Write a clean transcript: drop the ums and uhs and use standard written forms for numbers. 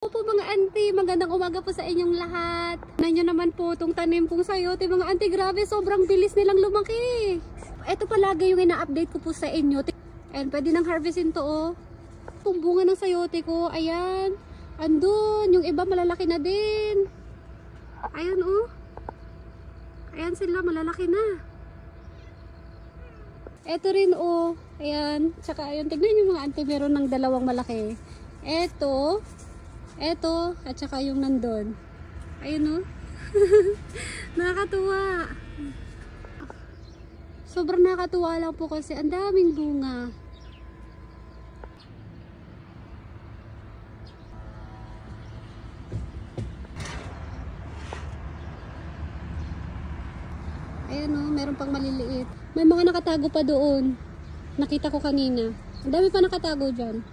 Opo mga auntie, magandang umaga po sa inyong lahat. Nanyo naman po itong tanim pong sayote mga auntie, grabe sobrang bilis nilang lumaki. Ito palagi yung ina-update ko po sa inyo. And pwede nang harvestin to oh. Itong bunga ng sayote ko, ayan. Andun, yung iba malalaki na din. Ayan oh. Ayan sila, malalaki na. Ito rin oh, ayan. Tsaka ayun, tignan nyo mga auntie, meron ng dalawang malaki. Ito, at saka yung nandun. Ayun oh. Nakakatuwa. Sobrang nakakatuwa lang po kasi ang daming bunga. Ayan oh, meron pang maliliit. May mga nakatago pa doon. Nakita ko kanina. Ang dami pa nakatago dyan.